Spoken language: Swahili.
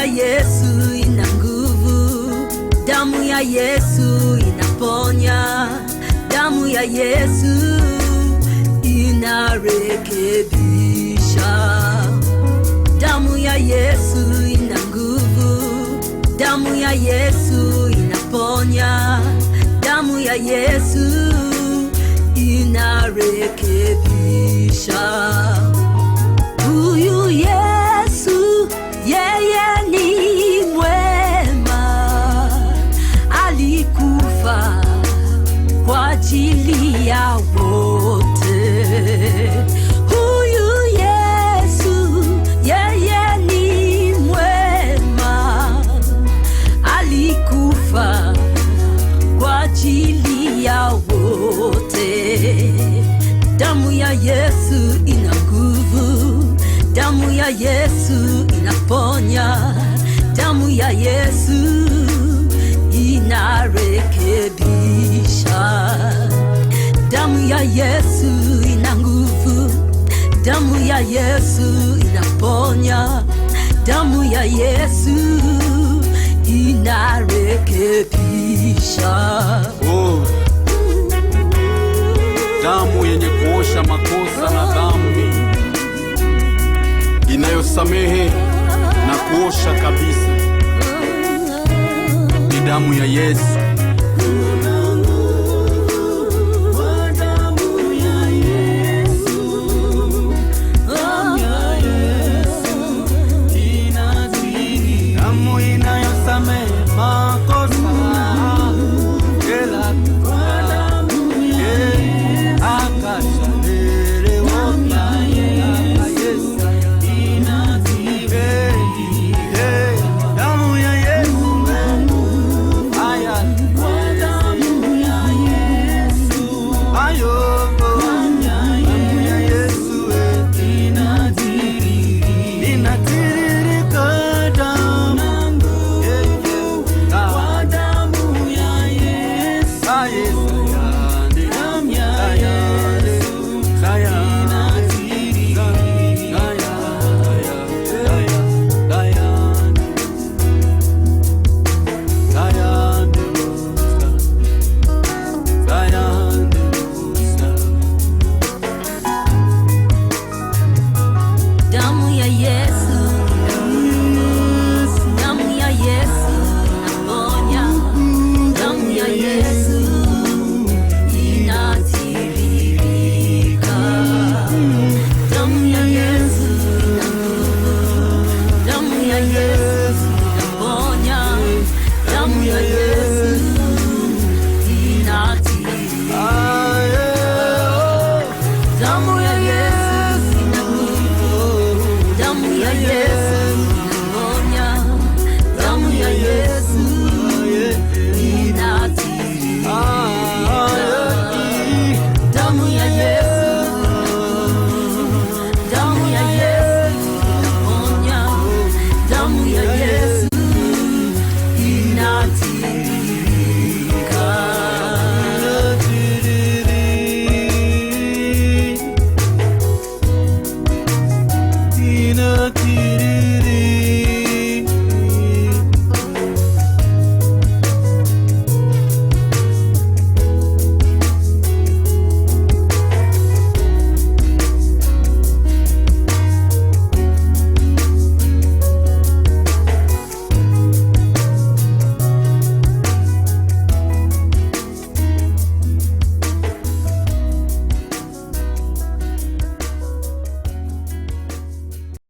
ya Yesu ina nguvu, damu ya Yesu inaponya, damu ya Yesu inarekebisha. Damu ya Yesu ina nguvu, damu ya Yesu inaponya, damu ya Yesu inarekebisha. Huyu Yesu yeye ni mwema, alikufa kwa ajili ya wote. Huyu Yesu yeye ni mwema, alikufa kwa ajili ya wote. Damu ya Yesu ina nguvu, damu ya Yesu inaponya, damu ya Yesu inarekebisha. Damu ya Yesu ina nguvu, damu ya Yesu inaponya, damu ya Yesu inarekebisha. Damu yenye kuosha makosa na dhambi, inayosamehe na kuosha kabisa, ni damu ya Yesu.